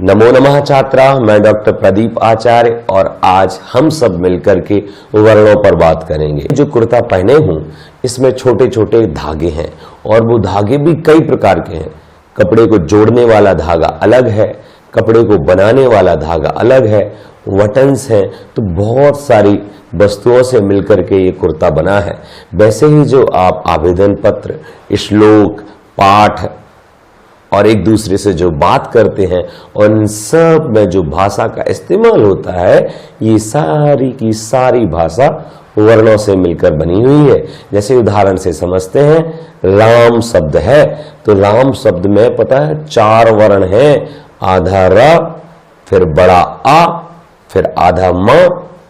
नमो नमः छात्रा, मैं डॉक्टर प्रदीप आचार्य और आज हम सब मिलकर के वर्णों पर बात करेंगे। जो कुर्ता पहने हूं इसमें छोटे छोटे धागे हैं और वो धागे भी कई प्रकार के हैं। कपड़े को जोड़ने वाला धागा अलग है, कपड़े को बनाने वाला धागा अलग है, बटन्स हैं, तो बहुत सारी वस्तुओं से मिलकर के ये कुर्ता बना है। वैसे ही जो आप आवेदन पत्र, श्लोक, पाठ और एक दूसरे से जो बात करते हैं और इन सब में जो भाषा का इस्तेमाल होता है, ये सारी की सारी भाषा वर्णों से मिलकर बनी हुई है। जैसे उदाहरण से समझते हैं, राम शब्द है तो राम शब्द में पता है 4 वर्ण हैं, आधा र, फिर बड़ा आ, फिर आधा म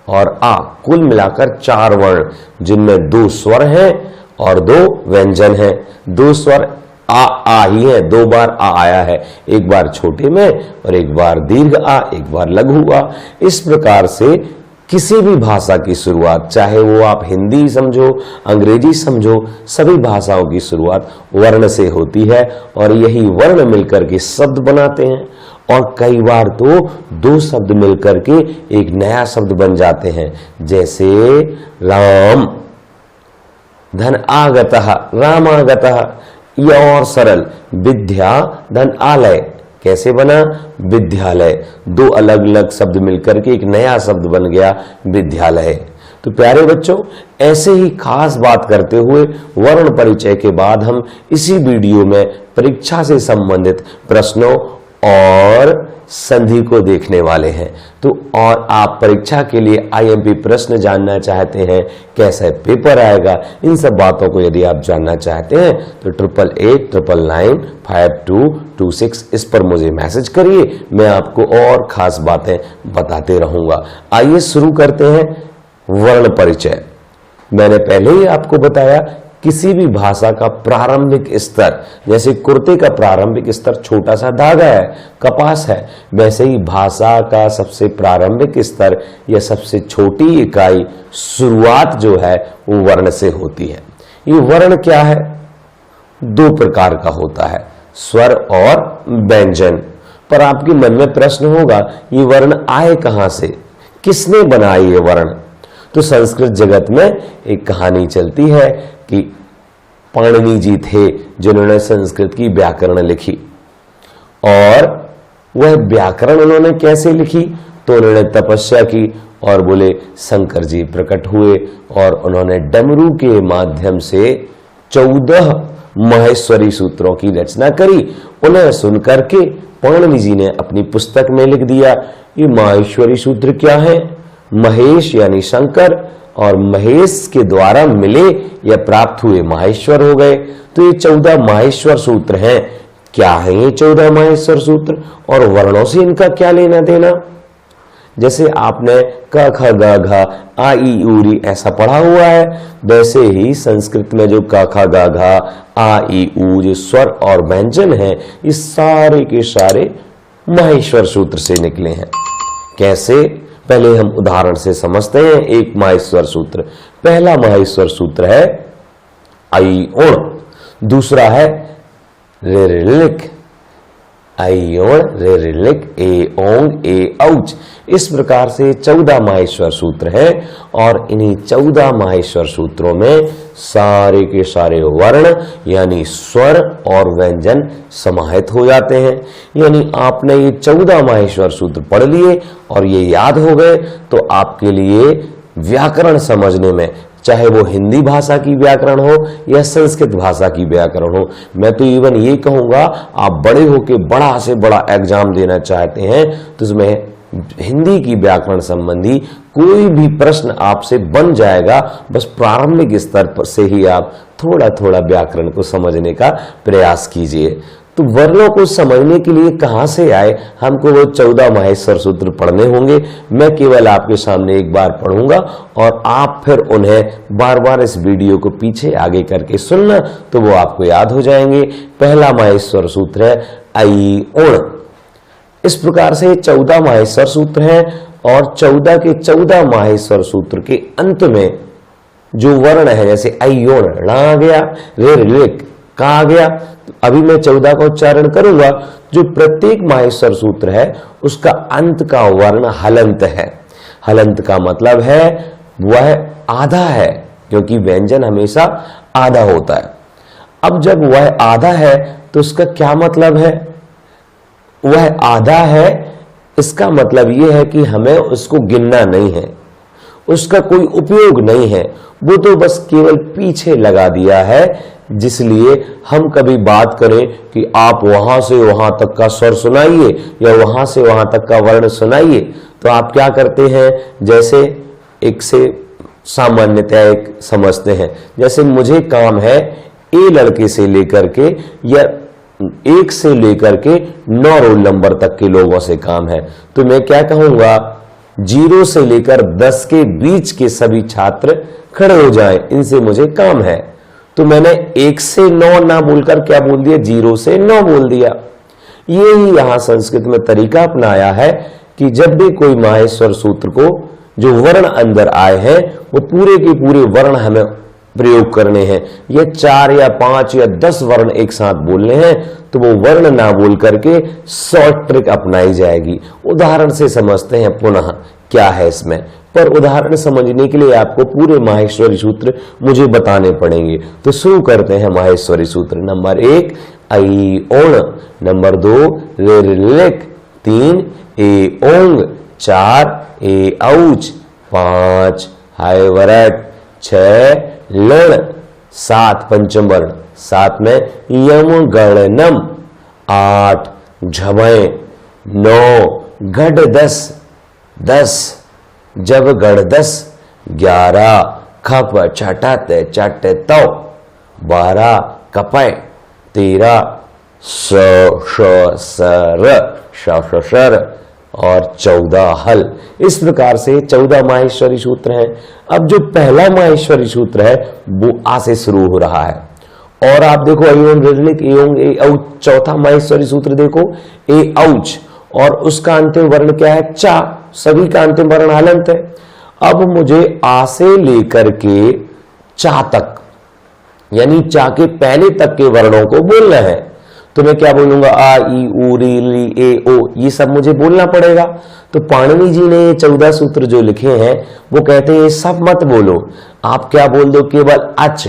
और आ, कुल मिलाकर 4 वर्ण, जिनमें 2 स्वर हैं और 2 व्यंजन हैं। 2 स्वर आ ही है, 2 बार आ आया है, एक बार छोटे में और एक बार दीर्घ आ, एक बार लघु आ। इस प्रकार से किसी भी भाषा की शुरुआत, चाहे वो आप हिंदी समझो, अंग्रेजी समझो, सभी भाषाओं की शुरुआत वर्ण से होती है और यही वर्ण मिलकर के शब्द बनाते हैं। और कई बार तो 2 शब्द मिलकर के एक नया शब्द बन जाते हैं। जैसे राम, धन आगतः, रामागतः। यह और सरल, विद्या धन आलय, कैसे बना? विद्यालय। 2 अलग अलग शब्द मिलकर के एक नया शब्द बन गया विद्यालय। तो प्यारे बच्चों, ऐसे ही खास बात करते हुए वर्ण परिचय के बाद हम इसी वीडियो में परीक्षा से संबंधित प्रश्नों और संधि को देखने वाले हैं। तो और आप परीक्षा के लिए आईएमपी प्रश्न जानना चाहते हैं, कैसा पेपर आएगा, इन सब बातों को यदि आप जानना चाहते हैं तो 8889952226 इस पर मुझे मैसेज करिए, मैं आपको और खास बातें बताते रहूंगा। आइए शुरू करते हैं वर्ण परिचय। मैंने पहले ही आपको बताया, किसी भी भाषा का प्रारंभिक स्तर, जैसे कुर्ते का प्रारंभिक स्तर छोटा सा धागा है, कपास है, वैसे ही भाषा का सबसे प्रारंभिक स्तर या सबसे छोटी इकाई शुरुआत जो है वो वर्ण से होती है। ये वर्ण क्या है? 2 प्रकार का होता है, स्वर और व्यंजन। पर आपके मन में प्रश्न होगा, ये वर्ण आए कहां से, किसने बनाए ये वर्ण? तो संस्कृत जगत में एक कहानी चलती है कि पाणिनि जी थे जिन्होंने संस्कृत की व्याकरण लिखी, और वह व्याकरण उन्होंने कैसे लिखी? तो उन्होंने तपस्या की और बोले शंकर जी प्रकट हुए और उन्होंने डमरू के माध्यम से 14 महेश्वरी सूत्रों की रचना करी। उन्हें सुनकर के पाणिनि जी ने अपनी पुस्तक में लिख दिया, ये माहेश्वरी सूत्र क्या है? महेश यानी शंकर, और महेश के द्वारा मिले या प्राप्त हुए माहेश्वर हो गए। तो ये 14 माहेश्वर सूत्र हैं। क्या है ये 14 माहेश्वर सूत्र और वर्णों से इनका क्या लेना देना? जैसे आपने क ख ग घ आ ई उ री ऐसा पढ़ा हुआ है, वैसे ही संस्कृत में जो क ख ग घ आ ई उ जो स्वर और व्यंजन है, ये सारे के सारे माहेश्वर सूत्र से निकले हैं। कैसे? पहले हम उदाहरण से समझते हैं। एक माहेश्वर सूत्र, पहला माहेश्वर सूत्र है आई ओण, दूसरा है रे रे लिक, आई ओण रे रे लिक, ए ओंग ए औच। इस प्रकार से 14 माहेश्वर सूत्र हैं और इन्हीं 14 माहेश्वर सूत्रों में सारे के सारे वर्ण यानी स्वर और व्यंजन समाहित हो जाते हैं। यानी आपने ये 14 माहेश्वर सूत्र पढ़ लिए और ये याद हो गए तो आपके लिए व्याकरण समझने में, चाहे वो हिंदी भाषा की व्याकरण हो या संस्कृत भाषा की व्याकरण हो, मैं तो इवन ये कहूंगा, आप बड़े होके बड़ा से बड़ा एग्जाम देना चाहते हैं तो उसमें हिंदी की व्याकरण संबंधी कोई भी प्रश्न आपसे बन जाएगा। बस प्रारंभिक स्तर पर से ही आप थोड़ा थोड़ा व्याकरण को समझने का प्रयास कीजिए। तो वर्णों को समझने के लिए कहां से आए? हमको वो 14 माहेश्वर सूत्र पढ़ने होंगे। मैं केवल आपके सामने एक बार पढ़ूंगा और आप फिर उन्हें बार बार इस वीडियो को पीछे आगे करके सुनना, तो वो आपको याद हो जाएंगे। पहला माहेश्वर सूत्र है आई ओण। इस प्रकार से 14 माहेश्वर सूत्र हैं और 14 के 14 माहेश्वर सूत्र के अंत में जो वर्ण है, जैसे आई ओण, ण आ गया, रे ऋक, कहा गया। तो अभी मैं 14 का उच्चारण करूंगा। जो प्रत्येक माहेश्वर सूत्र है उसका अंत का वर्ण हलंत है। हलंत का मतलब है वह आधा है, क्योंकि व्यंजन हमेशा आधा होता है। अब जब वह आधा है तो उसका क्या मतलब है? वह आधा है, इसका मतलब यह है कि हमें उसको गिनना नहीं है, उसका कोई उपयोग नहीं है, वो तो बस केवल पीछे लगा दिया है। जिसलिए हम कभी बात करें कि आप वहां से वहां तक का स्वर सुनाइए या वहां से वहां तक का वर्ण सुनाइए, तो आप क्या करते हैं? जैसे एक से सामान्यतः एक समझते हैं, जैसे मुझे काम है ए लड़के से लेकर के या 1 से लेकर के 9 रोल नंबर तक के लोगों से काम है, तो मैं क्या कहूंगा? 0 से लेकर 10 के बीच के सभी छात्र खड़े हो जाएं, इनसे मुझे काम है। तो मैंने 1 से 9 ना बोलकर क्या बोल दिया? 0 से 9 बोल दिया। ये ही यहां संस्कृत में तरीका अपनाया है कि जब भी कोई माहेश्वर सूत्र को जो वर्ण अंदर आए हैं वो पूरे के पूरे वर्ण हमें प्रयोग करने हैं। ये 4 या 5 या 10 वर्ण एक साथ बोलने हैं, तो वो वर्ण ना बोल करके शॉर्ट ट्रिक अपनाई जाएगी। उदाहरण से समझते हैं पुनः क्या है इसमें, पर उदाहरण समझने के लिए आपको पूरे माहेश्वरी सूत्र मुझे बताने पड़ेंगे। तो शुरू करते हैं माहेश्वरी सूत्र। नंबर 1 आई ओण, नंबर 2 रिलिक, 3 ए ओंग, 4 ए औच, 5 हाय वरट, 6 लण, 7 पंचम वर्ण, 7 में यम गणनम, 8 झमय, 9 गढ़ 10, 10 जब गढ़ 10, 11 खप छठत चट तौ, 12 कपय, 13 सर और 14 हल। इस प्रकार से 14 माहेश्वरी सूत्र हैं। अब जो पहला माहेश्वरी सूत्र है वो आ से शुरू हो रहा है, और आप देखो अयोन रिलिक एओंग ए औच, चौथा माहेश्वरी सूत्र देखो ए औच, और उसका अंतिम वर्ण क्या है? चा। सभी का अंतिम वर्ण हलंत है। अब मुझे आ से लेकर के चा तक, यानी चा के पहले तक के वर्णों को बोलना है। तो मैं क्या बोलूंगा? आ ई उ री ली ए ओ, ये सब मुझे बोलना पड़ेगा। तो पाणिनि जी ने ये 14 सूत्र जो लिखे हैं वो कहते हैं ये सब मत बोलो, आप क्या बोल दो? केवल अच।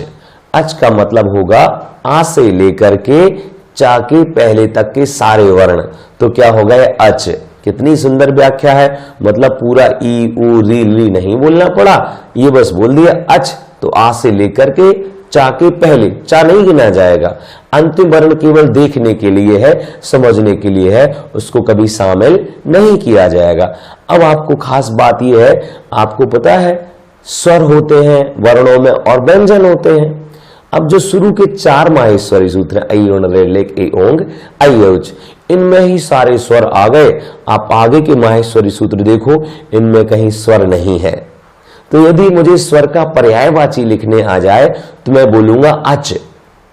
अच का मतलब होगा आ से लेकर के चा के पहले तक के सारे वर्ण। तो क्या होगा? ये अच। कितनी सुंदर व्याख्या है, मतलब पूरा ई उ री ली नहीं बोलना पड़ा, ये बस बोल दिया अच। तो आ से लेकर के चा के पहले, चा नहीं गिना जाएगा, अंतिम वर्ण केवल देखने के लिए है, समझने के लिए है, उसको कभी शामिल नहीं किया जाएगा। अब आपको खास बात यह है, आपको पता है स्वर होते हैं वर्णों में और व्यंजन होते हैं। अब जो शुरू के 4 माहेश्वरी सूत्र हैं, आई ओण रिलिक ए ओंग आई औच, इनमें ही सारे स्वर आ गए। आप आगे के माहेश्वरी सूत्र देखो, इनमें कहीं स्वर नहीं है। तो यदि मुझे स्वर का पर्यायवाची लिखने आ जाए तो मैं बोलूंगा अच,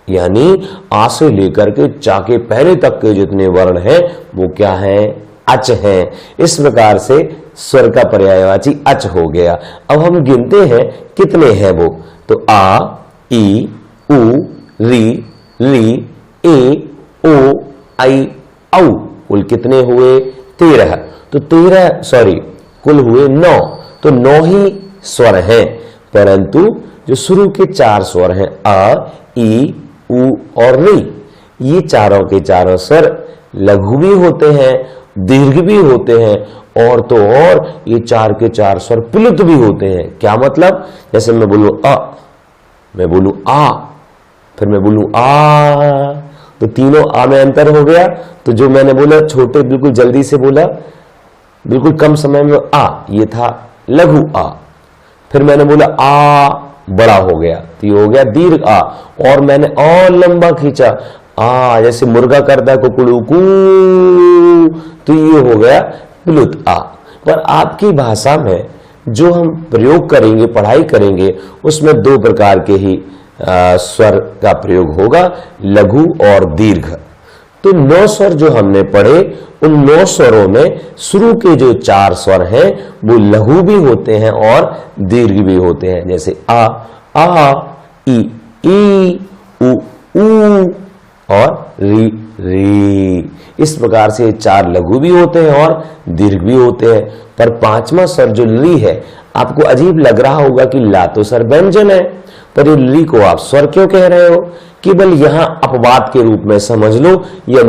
यानी आ से लेकर के चा के पहले तक के जितने वर्ण हैं वो क्या हैं? अच हैं। इस प्रकार से स्वर का पर्यायवाची अच हो गया। अब हम गिनते हैं कितने हैं वो। तो आ, ई, उ, री, ली, ए, ओ, आई, औ, कुल कितने हुए? 13। तो 13 सॉरी कुल हुए 9। तो 9 ही स्वर हैं, परंतु जो शुरू के 4 स्वर हैं आ, ई, उ और री, ये चारों के चारों स्वर लघु भी होते हैं, दीर्घ भी होते हैं, और तो और ये 4 के 4 स्वर प्लुत भी होते हैं। क्या मतलब? जैसे मैं बोलूं अ, मैं बोलूं आ, फिर मैं बोलूं आ, तो तीनों आ में अंतर हो गया। तो जो मैंने बोला छोटे, बिल्कुल जल्दी से बोला, बिल्कुल कम समय में आ, ये था लघु आ। फिर मैंने बोला आ, बड़ा हो गया, तो ये हो गया दीर्घ आ। और मैंने और लंबा खींचा आ, जैसे मुर्गा करता है कुकड़ू कू, तो ये हो गया प्लुत आ। पर आपकी भाषा में जो हम प्रयोग करेंगे, पढ़ाई करेंगे, उसमें 2 प्रकार के ही स्वर का प्रयोग होगा, लघु और दीर्घ। तो 9 स्वर जो हमने पढ़े, उन 9 स्वरों में शुरू के जो 4 स्वर हैं वो लघु भी होते हैं और दीर्घ भी होते हैं। जैसे आ, ई, उ, ऊ और री री। इस प्रकार से 4 लघु भी होते हैं और दीर्घ भी होते हैं। पर 5वां स्वर जो ली है, आपको अजीब लग रहा होगा कि ला तो स्वर व्यंजन है, पर ये ली को आप स्वर क्यों कह रहे हो? केवल यहां अपवाद के रूप में समझ लो या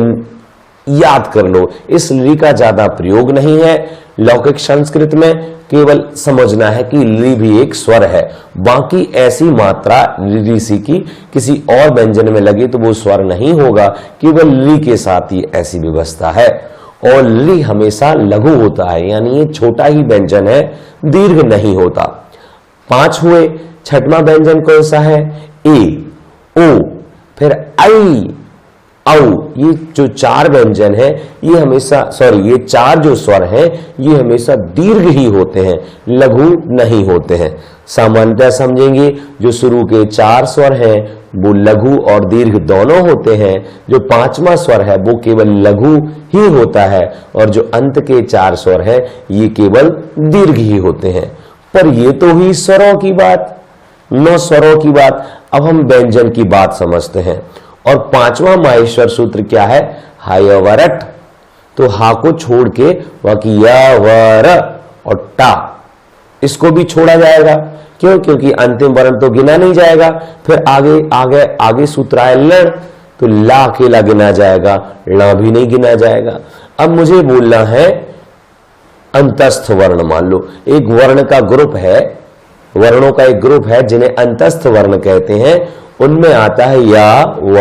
याद कर लो। इस ली का ज्यादा प्रयोग नहीं है लौकिक संस्कृत में, केवल समझना है कि ली भी एक स्वर है। बाकी ऐसी मात्रा ऋषि की किसी और व्यंजन में लगे तो वो स्वर नहीं होगा, केवल ली के साथ ही ऐसी व्यवस्था है। और ली हमेशा लघु होता है, यानी ये छोटा ही व्यंजन है, दीर्घ नहीं होता। 5 हुए। 6वां व्यंजन कौन सा है? ए, ओ, फिर आई, औ। ये जो 4 व्यंजन है ये हमेशा ये 4 जो स्वर हैं ये हमेशा दीर्घ ही होते हैं, लघु नहीं होते हैं। सामान्यतः समझेंगे जो शुरू के 4 स्वर हैं वो लघु और दीर्घ दोनों होते हैं। जो 5वां स्वर है वो केवल लघु ही होता है और जो अंत के 4 स्वर है ये केवल दीर्घ ही होते हैं। पर ये तो हुई स्वरों की बात, 9 स्वरों की बात। अब हम व्यंजन की बात समझते हैं। और 5वां माहेश्वर सूत्र क्या है? हायवरट। तो हा को छोड़ के बाकी या, वर और टा, इसको भी छोड़ा जाएगा। क्यों? क्योंकि अंतिम वर्ण तो गिना नहीं जाएगा। फिर आगे सूत्र आए लण, तो ला अकेला गिना जाएगा, ला भी नहीं गिना जाएगा। अब मुझे बोलना है अंतस्थ वर्ण। मान लो एक वर्ण का ग्रुप है, वर्णों का एक ग्रुप है जिन्हें अंतस्थ वर्ण कहते हैं। उनमें आता है या, व,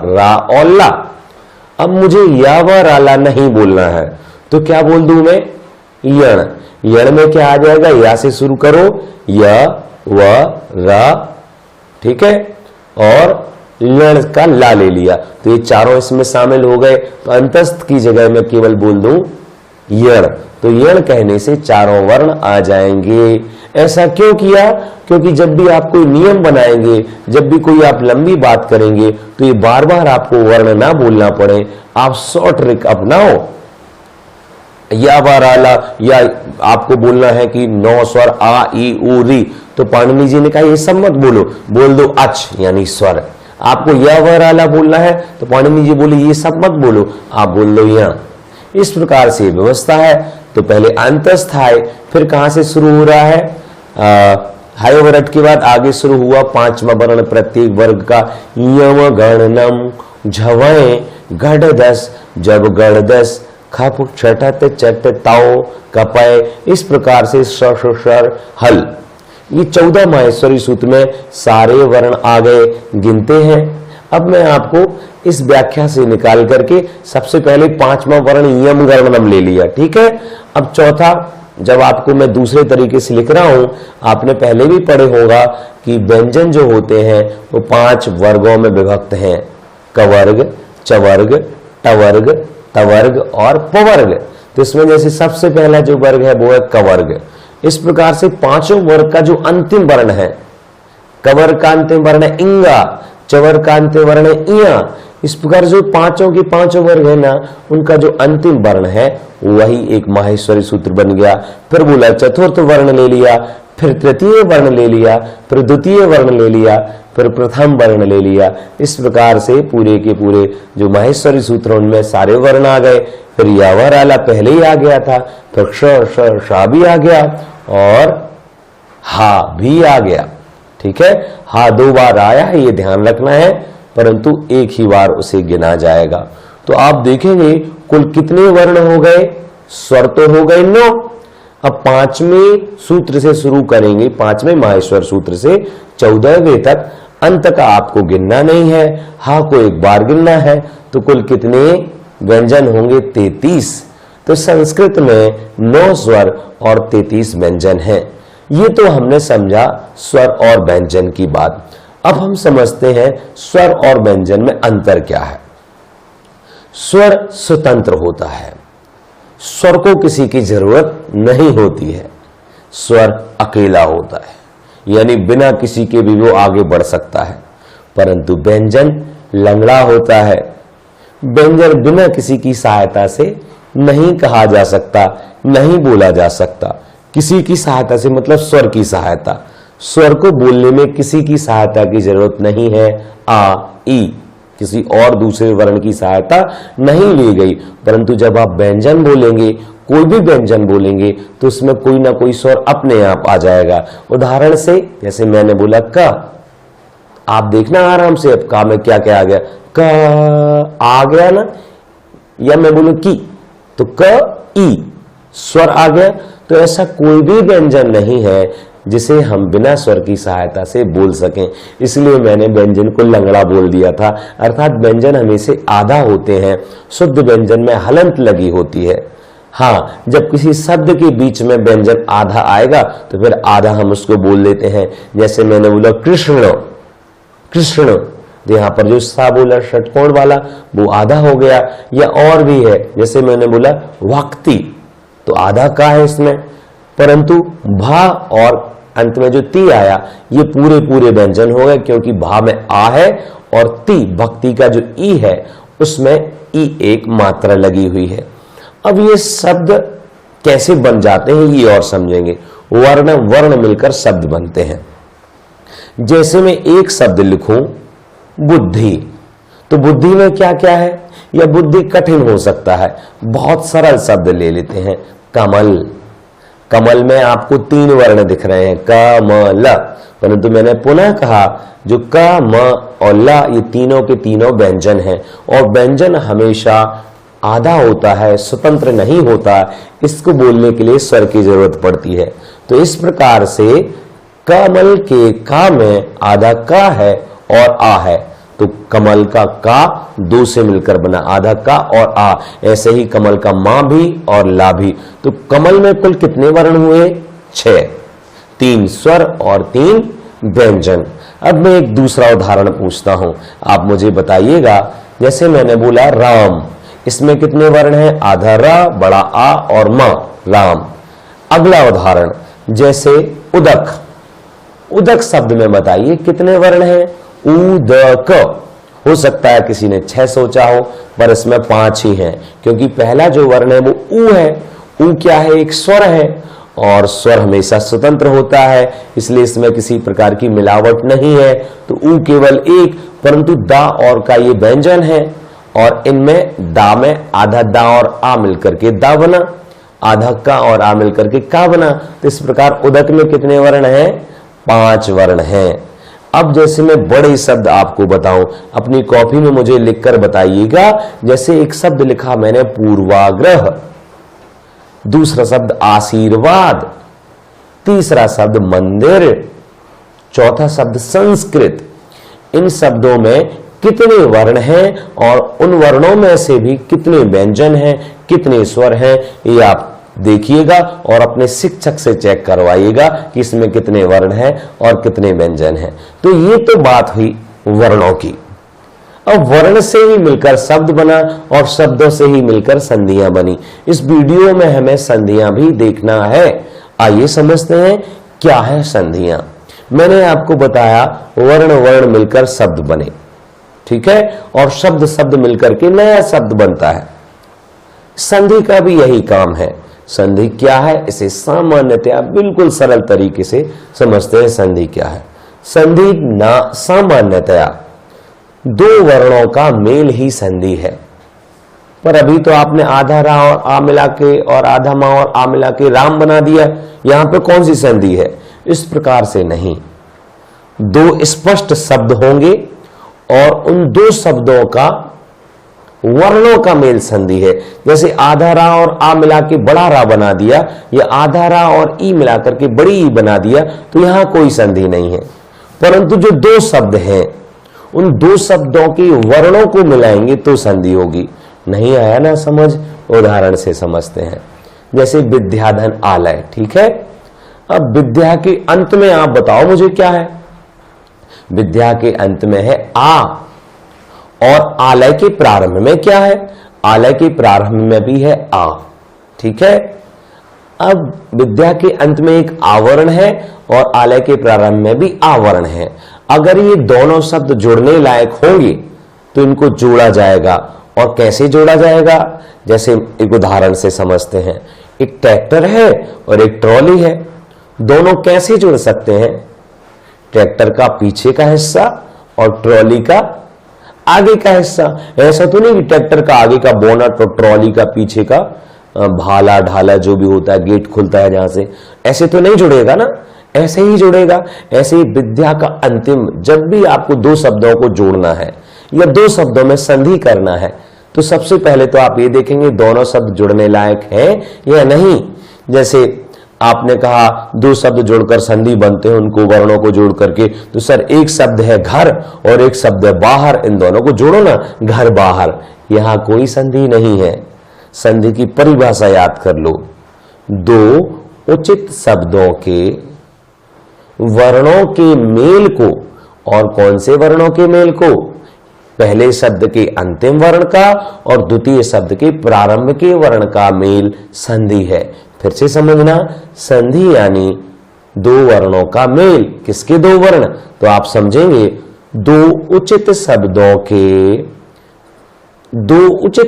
रा और ला। अब मुझे या, व, रा, ला नहीं बोलना है तो क्या बोल दूं मैं? यण। यण में क्या आ जाएगा? या से शुरू करो, य, व, रा, ठीक है, और लण का ला ले लिया तो ये चारों इसमें शामिल हो गए। तो अंतस्थ की जगह में केवल बोल दूं यण, तो यण कहने से चारों वर्ण आ जाएंगे। ऐसा क्यों किया? क्योंकि जब भी आप कोई नियम बनाएंगे, जब भी कोई आप लंबी बात करेंगे तो ये बार बार आपको वर्ण ना बोलना पड़े। आप शॉर्ट ट्रिक अपनाओ, या बाराला, या आपको बोलना है कि 9 स्वर आ, ई, उ, री, तो पाणिनि जी ने कहा ये सब मत बोलो, बोल दो अच यानी स्वर। आपको या वराला बोलना है तो पाणिनि जी बोले ये सब मत बोलो, आप बोल दो या। इस प्रकार से व्यवस्था है। तो पहले अंतस्थ आए, फिर कहां से शुरू हो रहा है? हायवरट के बाद आगे शुरू हुआ 5वां वर्ण प्रत्येक वर्ग का। यम गणनम झवय गढ़ 10, जब गढ़ 10 खप छठत चट ताओ कपय। इस प्रकार से सर हल, ये 14 माहेश्वरी सूत्र में सारे वर्ण आ गए, गिनते हैं। अब मैं आपको इस व्याख्या से निकाल करके सबसे पहले 5वां वर्ण यम गणनम ले लिया, ठीक है। अब चौथा, जब आपको मैं दूसरे तरीके से लिख रहा हूं, आपने पहले भी पढ़े होगा कि व्यंजन जो होते हैं वो 5 वर्गों में विभक्त हैं, कवर्ग, चवर्ग, टवर्ग, तवर्ग और पवर्ग। तो इसमें जैसे सबसे पहला जो वर्ग है वो है कवर्ग। इस प्रकार से 5 वर्ग का जो अंतिम वर्ण है, कवर्ग का अंतिम वर्ण है इंगा, चवर का अंतिम वर्ण है इया। इस प्रकार जो 5 के 5 वर्ग है ना, उनका जो अंतिम वर्ण है वही एक माहेश्वरी सूत्र बन गया। फिर बोला चतुर्थ वर्ण ले लिया, फिर तृतीय वर्ण ले लिया, फिर द्वितीय वर्ण ले लिया, फिर प्रथम वर्ण ले लिया। इस प्रकार से पूरे के पूरे जो माहेश्वरी सूत्र उनमें सारे वर्ण आ गए। फिर यावर आला पहले ही आ गया था, फिर श भी आ गया और हा भी आ गया, ठीक है। हा 2 बार आया है, ये ध्यान रखना है, परंतु एक ही बार उसे गिना जाएगा। तो आप देखेंगे कुल कितने वर्ण हो गए? स्वर तो हो गए 9। अब 5वें सूत्र से शुरू करेंगे, 5वें माहेश्वर सूत्र से 14वें तक। अंत का आपको गिनना नहीं है, हा को एक बार गिनना है। तो कुल कितने व्यंजन होंगे? 33। तो संस्कृत में 9 स्वर और 33 व्यंजन हैं। ये तो हमने समझा स्वर और व्यंजन की बात। अब हम समझते हैं स्वर और व्यंजन में अंतर क्या है। स्वर स्वतंत्र होता है, स्वर को किसी की जरूरत नहीं होती है। स्वर अकेला होता है, यानी बिना किसी के भी वो आगे बढ़ सकता है। परंतु व्यंजन लंगड़ा होता है। व्यंजन बिना किसी की सहायता से नहीं कहा जा सकता, नहीं बोला जा सकता। किसी की सहायता से मतलब स्वर की सहायता। स्वर को बोलने में किसी की सहायता की जरूरत नहीं है। आ, ई, किसी और दूसरे वर्ण की सहायता नहीं ली गई। परंतु जब आप व्यंजन बोलेंगे, कोई भी व्यंजन बोलेंगे, तो उसमें कोई ना कोई स्वर अपने आप आ जाएगा। उदाहरण से जैसे मैंने बोला क, आप देखना आराम से, अब का में क्या क्या आ गया, क आ गया ना, या मैं बोलूं की तो क ई स्वर आ गया। तो ऐसा कोई भी व्यंजन नहीं है जिसे हम बिना स्वर की सहायता से बोल सकें, इसलिए मैंने व्यंजन को लंगड़ा बोल दिया था। अर्थात व्यंजन हमेशा आधा होते हैं, शुद्ध व्यंजन में हलंत लगी होती है। हाँ, जब किसी शब्द के बीच में व्यंजन आधा आएगा तो फिर आधा हम उसको बोल देते हैं। जैसे मैंने बोला कृष्ण, कृष्ण, तो यहां पर जो सा बोला षटकोण वाला वो आधा हो गया। या और भी है, जैसे मैंने बोला वक्ति, तो आधा का है इसमें, परंतु भा और अंत में जो ती आया ये पूरे पूरे व्यंजन हो गए, क्योंकि भा में आ है और ती भक्ति का जो ई है उसमें ई एक मात्रा लगी हुई है। अब ये शब्द कैसे बन जाते हैं ये और समझेंगे। वर्ण वर्ण मिलकर शब्द बनते हैं। जैसे मैं एक शब्द लिखूं बुद्धि, तो बुद्धि में क्या क्या है, या बुद्धि कठिन हो सकता है, बहुत सरल शब्द ले लेते हैं कमल। कमल में आपको 3 वर्ण दिख रहे हैं, क म ल, परंतु मैंने पुनः कहा जो क म और ल ये तीनों के तीनों व्यंजन हैं, और व्यंजन हमेशा आधा होता है, स्वतंत्र नहीं होता। इसको बोलने के लिए स्वर की जरूरत पड़ती है। तो इस प्रकार से कमल के का में आधा का है और आ है, तो कमल का का 2 से मिलकर बना आधा का और आ। ऐसे ही कमल का मां भी और ला भी। तो कमल में कुल कितने वर्ण हुए, 6, 3 स्वर और 3 व्यंजन। अब मैं एक दूसरा उदाहरण पूछता हूं, आप मुझे बताइएगा। जैसे मैंने बोला राम, इसमें कितने वर्ण हैं, आधा रा, बड़ा आ और मां, राम। अगला उदाहरण जैसे उदक, उदक शब्द में बताइए कितने वर्ण हैं, उदक। हो सकता है किसी ने 6 सोचा हो, पर इसमें 5 ही हैं, क्योंकि पहला जो वर्ण है वो ऊ है। ऊ क्या है, एक स्वर है, और स्वर हमेशा स्वतंत्र होता है, इसलिए इसमें किसी प्रकार की मिलावट नहीं है। तो ऊ केवल एक, परंतु दा और का ये व्यंजन है, और इनमें दा में आधा दा और आ मिलकर के दा बना, आधा का और आ मिलकर के का बना। तो इस प्रकार उदक में कितने वर्ण हैं, 5 वर्ण हैं। अब जैसे मैं बड़े शब्द आपको बताऊं, अपनी कॉपी में मुझे लिखकर बताइएगा। जैसे एक शब्द लिखा मैंने पूर्वाग्रह, दूसरा शब्द आशीर्वाद, तीसरा शब्द मंदिर, चौथा शब्द संस्कृत। इन शब्दों में कितने वर्ण हैं और उन वर्णों में से भी कितने व्यंजन हैं, कितने स्वर हैं, ये आप देखिएगा और अपने शिक्षक से चेक करवाइएगा कि इसमें कितने वर्ण हैं और कितने व्यंजन हैं। तो ये तो बात हुई वर्णों की। अब वर्ण से ही मिलकर शब्द बना और शब्दों से ही मिलकर संधियां बनी। इस वीडियो में हमें संधियां भी देखना है। आइए समझते हैं क्या है संधियां। मैंने आपको बताया वर्ण वर्ण मिलकर शब्द बने, ठीक है, और शब्द शब्द मिलकर के नया शब्द बनता है। संधि का भी यही काम है। संधि क्या है, इसे सामान्यतया बिल्कुल सरल तरीके से समझते हैं। संधि क्या है, संधि ना सामान्यतया 2 वर्णों का मेल ही संधि है। पर अभी तो आपने आधा रा और आ मिला के और आधा मा और आ मिला के राम बना दिया, यहां पे कौन सी संधि है। इस प्रकार से नहीं, 2 स्पष्ट शब्द होंगे और उन 2 शब्दों का वर्णों का मेल संधि है। जैसे आधा रा और आ मिला के बड़ा रा बना दिया, या आधा रा और ई मिलाकर के बड़ी ई बना दिया, तो यहां कोई संधि नहीं है। परंतु जो 2 शब्द हैं उन 2 शब्दों के वर्णों को मिलाएंगे तो संधि होगी। नहीं आया ना समझ, उदाहरण से समझते हैं। जैसे विद्याधन आलय, ठीक है। अब विद्या के अंत में आप बताओ मुझे क्या है। विद्या के अंत में है आ, और आलय के प्रारंभ में क्या है, आलय के प्रारंभ में भी है आ, ठीक है। अब विद्या के अंत में एक आवरण है और आलय के प्रारंभ में भी आवरण है। अगर ये दोनों शब्द जुड़ने लायक होंगे तो इनको जोड़ा जाएगा। और कैसे जोड़ा जाएगा, जैसे एक उदाहरण से समझते हैं। एक ट्रैक्टर है और एक ट्रॉली है, दोनों कैसे जुड़ सकते हैं। ट्रैक्टर का पीछे का हिस्सा और ट्रॉली का आगे का हिस्सा, ऐसा तो नहीं कि ट्रैक्टर का आगे का बोनट और ट्रॉली का पीछे का भाला ढाला जो भी होता है, गेट खुलता है जहां से, ऐसे तो नहीं जुड़ेगा ना, ऐसे ही जुड़ेगा। ऐसे ही विद्या का अंतिम, जब भी आपको दो शब्दों को जोड़ना है या दो शब्दों में संधि करना है, तो सबसे पहले तो आप ये देखेंगे दोनों शब्द जुड़ने लायक है या नहीं। जैसे आपने कहा दो शब्द जोड़कर संधि बनते हैं, उनको वर्णों को जोड़ करके, तो सर एक शब्द है घर और एक शब्द है बाहर, इन दोनों को जोड़ो ना, घर बाहर। यहां कोई संधि नहीं है। संधि की परिभाषा याद कर लो, दो उचित शब्दों के वर्णों के मेल को, और कौन से वर्णों के मेल को, पहले शब्द के अंतिम वर्ण का और द्वितीय शब्द के प्रारंभ के वर्ण का मेल संधि है। फिर से समझना, संधि यानी दो वर्णों का मेल। किसके दो वर्ण? तो आप समझेंगे दो उचित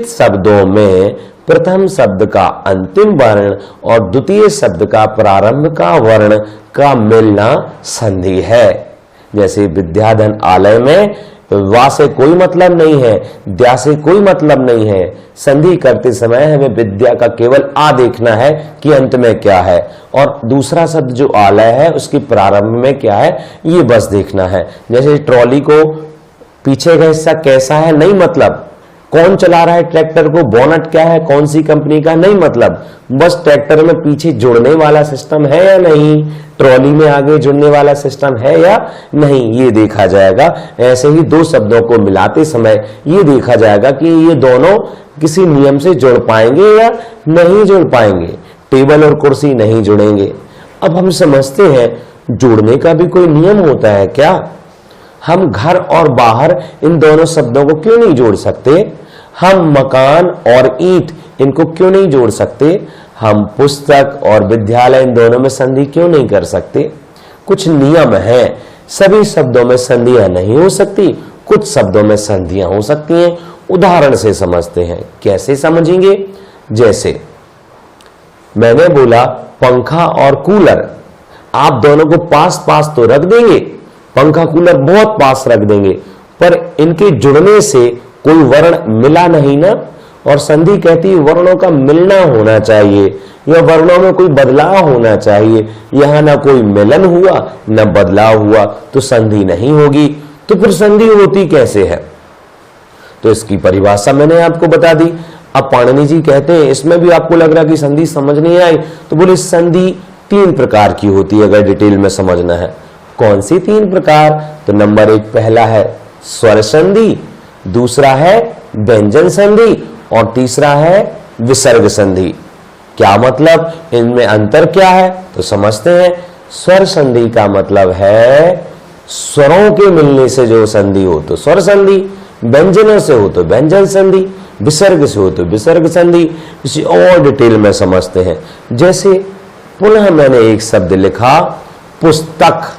शब्दों में प्रथम शब्द का अंतिम वर्ण और द्वितीय शब्द का प्रारंभ का वर्ण का मिलना संधि है। जैसे विद्याधन आलय में वा से कोई मतलब नहीं है, द्या से कोई मतलब नहीं है। संधि करते समय हमें विद्या का केवल आ देखना है कि अंत में क्या है, और दूसरा शब्द जो आलय है उसके प्रारंभ में क्या है ये बस देखना है। जैसे ट्रॉली को पीछे का हिस्सा कैसा है नहीं मतलब, कौन चला रहा है ट्रैक्टर को, बोनट क्या है, कौन सी कंपनी का नहीं मतलब, बस ट्रैक्टर में पीछे जुड़ने वाला सिस्टम है या नहीं, ट्रॉली में आगे जुड़ने वाला सिस्टम है या नहीं, ये देखा जाएगा। ऐसे ही दो शब्दों को मिलाते समय ये देखा जाएगा कि ये दोनों किसी नियम से जुड़ पाएंगे या नहीं जुड़ पाएंगे। टेबल और कुर्सी नहीं जुड़ेंगे। अब हम समझते हैं जोड़ने का भी कोई नियम होता है क्या? हम घर और बाहर इन दोनों शब्दों को क्यों नहीं जोड़ सकते? हम मकान और ईंट इनको क्यों नहीं जोड़ सकते? हम पुस्तक और विद्यालय इन दोनों में संधि क्यों नहीं कर सकते? कुछ नियम है। सभी शब्दों में संधियां नहीं हो सकती, कुछ शब्दों में संधियां हो सकती हैं। उदाहरण से समझते हैं। कैसे समझेंगे? जैसे मैंने बोला पंखा और कूलर, आप दोनों को पास पास तो रख देंगे, पंखा कूलर बहुत पास रख देंगे, पर इनके जुड़ने से कोई वर्ण मिला नहीं ना। और संधि कहती है वर्णों का मिलना होना चाहिए या वर्णों में कोई बदलाव होना चाहिए। यहां ना कोई मिलन हुआ ना बदलाव हुआ तो संधि नहीं होगी। तो फिर संधि होती कैसे है? तो इसकी परिभाषा मैंने आपको बता दी। अब पाणिनि जी कहते हैं, इसमें भी आपको लग रहा कि संधि समझ नहीं आई, तो बोले संधि तीन प्रकार की होती है अगर डिटेल में समझना है। कौन सी तीन प्रकार? तो नंबर एक पहला है स्वर संधि, दूसरा है व्यंजन संधि और तीसरा है विसर्ग संधि। क्या मतलब, इनमें अंतर क्या है? तो समझते हैं। स्वर संधि का मतलब है स्वरों के मिलने से जो संधि हो तो स्वर संधि, व्यंजनों से हो तो व्यंजन संधि, विसर्ग से हो तो विसर्ग संधि। इसी और डिटेल में समझते हैं। जैसे पुनः मैंने एक शब्द लिखा पुस्तक,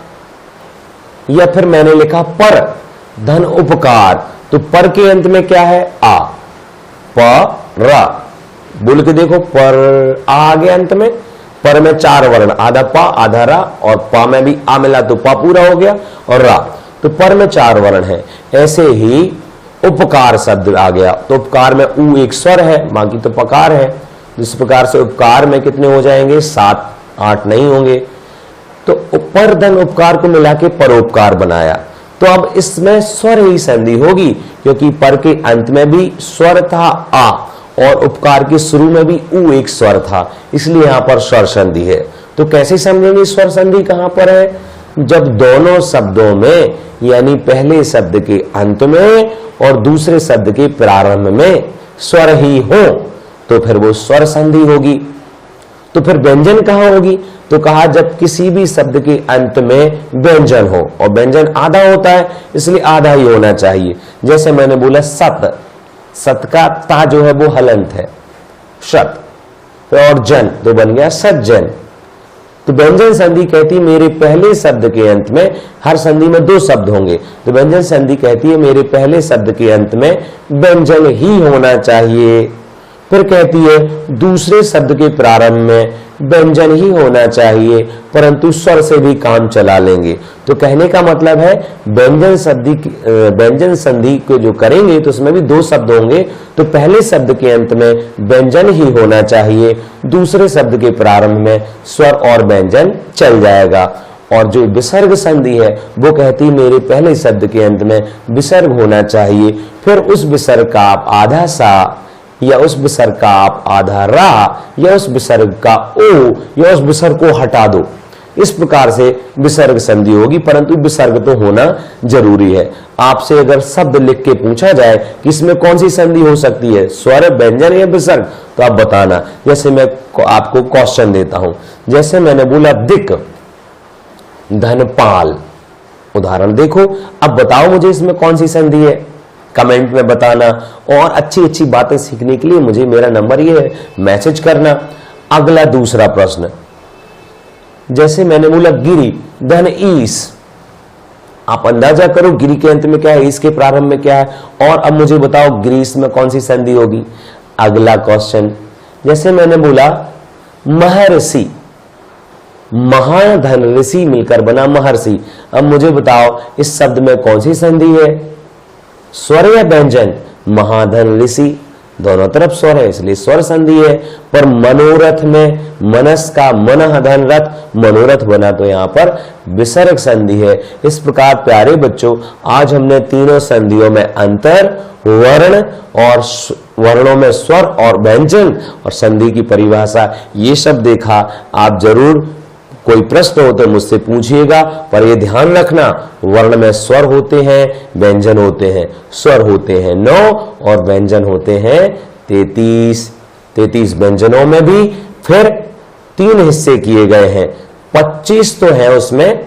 या फिर मैंने लिखा पर धन उपकार, तो पर के अंत में क्या है? आ, प र, बोल के देखो पर आ गया अंत में। पर में चार वर्ण, आधा प आधा रा, और पा में भी आ मिला तो पा पूरा हो गया, और रा, तो पर में चार वर्ण है। ऐसे ही उपकार शब्द आ गया, तो उपकार में ऊ एक स्वर है, बाकी तो पकार है। जिस प्रकार से उपकार में कितने हो जाएंगे? 7 8 नहीं होंगे। तो पर धन उपकार को मिला के परोपकार बनाया। तो अब इसमें स्वर ही संधि होगी, क्योंकि पर के अंत में भी स्वर था आ, और उपकार के शुरू में भी ऊ एक स्वर था, इसलिए यहां पर स्वर संधि है। तो कैसे समझेंगे स्वर संधि कहां पर है? जब दोनों शब्दों में, यानी पहले शब्द के अंत में और दूसरे शब्द के प्रारंभ में स्वर ही हो, तो फिर वो स्वर संधि होगी। तो फिर व्यंजन कहां होगी? तो कहा जब किसी भी शब्द के अंत में व्यंजन हो, और व्यंजन आधा होता है इसलिए आधा ही होना चाहिए। जैसे मैंने बोला सत, सत का ता जो है वो हलंत है, शत, और जन तो बन गया सज्जन। तो व्यंजन संधि कहती मेरे पहले शब्द के अंत में, हर संधि में दो शब्द होंगे, तो व्यंजन संधि कहती है मेरे पहले शब्द के अंत में व्यंजन ही होना चाहिए। फिर कहती है दूसरे शब्द के प्रारंभ में व्यंजन ही होना चाहिए, परंतु स्वर से भी काम चला लेंगे। तो कहने का मतलब है व्यंजन संधि को जो करेंगे तो उसमें भी दो शब्द होंगे, तो पहले शब्द के अंत में व्यंजन ही होना चाहिए, दूसरे शब्द के प्रारंभ में स्वर और व्यंजन चल जाएगा। और जो विसर्ग संधि है वो कहती मेरे पहले शब्द के अंत में विसर्ग होना चाहिए, फिर उस विसर्ग का आप आधा सा या उस विसर्ग का आप आधा रा या उस विसर्ग का ओ या उस विसर्ग को हटा दो। इस प्रकार से विसर्ग संधि होगी, परंतु विसर्ग तो होना जरूरी है। आपसे अगर शब्द लिख के पूछा जाए कि इसमें कौन सी संधि हो सकती है, स्वर, व्यंजन या विसर्ग, तो आप बताना। जैसे मैं आपको क्वेश्चन देता हूं, जैसे मैंने बोला दिक धनपाल, उदाहरण देखो। अब बताओ मुझे इसमें कौन सी संधि है, कमेंट में बताना। और अच्छी अच्छी बातें सीखने के लिए मुझे मेरा नंबर ये है, मैसेज करना। अगला दूसरा प्रश्न, जैसे मैंने बोला गिरी धन ईस, आप अंदाजा करो गिरी के अंत में क्या है, ईस के प्रारंभ में क्या है, और अब मुझे बताओ ग्रीस में कौन सी संधि होगी। अगला क्वेश्चन, जैसे मैंने बोला महर्षि, महाधन ऋषि मिलकर बना महर्षि। अब मुझे बताओ इस शब्द में कौन सी संधि है, स्वर या व्यंजन। महाधन ऋषि दोनों तरफ स्वर है इसलिए स्वर संधि है। पर मनोरथ में मनस का मनः धन रथ, मनोरथ बना तो यहां पर विसर्ग संधि है। इस प्रकार प्यारे बच्चों, आज हमने तीनों संधियों में अंतर, वर्ण और वर्णों में स्वर और व्यंजन और संधि की परिभाषा, ये सब देखा। आप जरूर कोई प्रश्न हो तो मुझसे पूछिएगा, पर ये ध्यान रखना वर्ण में स्वर होते हैं, व्यंजन होते हैं। स्वर होते हैं 9 और व्यंजन होते हैं 33। 33 व्यंजनों में भी फिर 3 हिस्से किए गए हैं। 25 तो है उसमें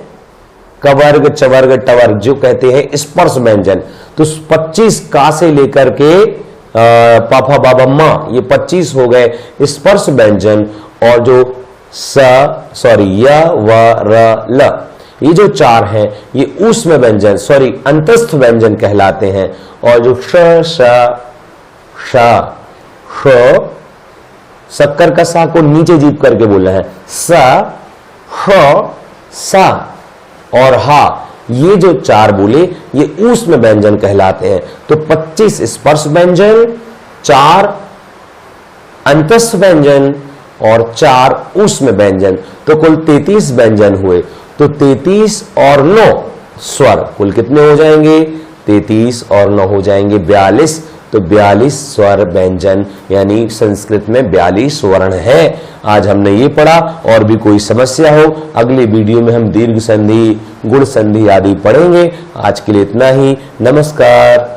कवर्ग, चवर्ग, टवर्ग, जो कहते हैं स्पर्श व्यंजन। तो 25 का से लेकर के पापा बाबा मां, ये 25 हो गए स्पर्श व्यंजन। और जो य व र ल, ये जो 4 हैं ये ऊष्म व्यंजन अंतस्थ व्यंजन कहलाते हैं। और जो श श शक्कर का सा को नीचे जीप करके बोलना है, स ह सा और हा, ये जो 4 बोले ये ऊष्म व्यंजन कहलाते हैं। तो 25 स्पर्श व्यंजन, 4 अंतस्थ व्यंजन और 4 ऊष्म व्यंजन, तो कुल 33 व्यंजन हुए। तो 33 और 9 स्वर, कुल कितने हो जाएंगे, 33 और 9 हो जाएंगे 42। तो 42 स्वर व्यंजन, यानी संस्कृत में 42 वर्ण है। आज हमने ये पढ़ा। और भी कोई समस्या हो अगले वीडियो में हम दीर्घ संधि, गुण संधि आदि पढ़ेंगे। आज के लिए इतना ही। नमस्कार।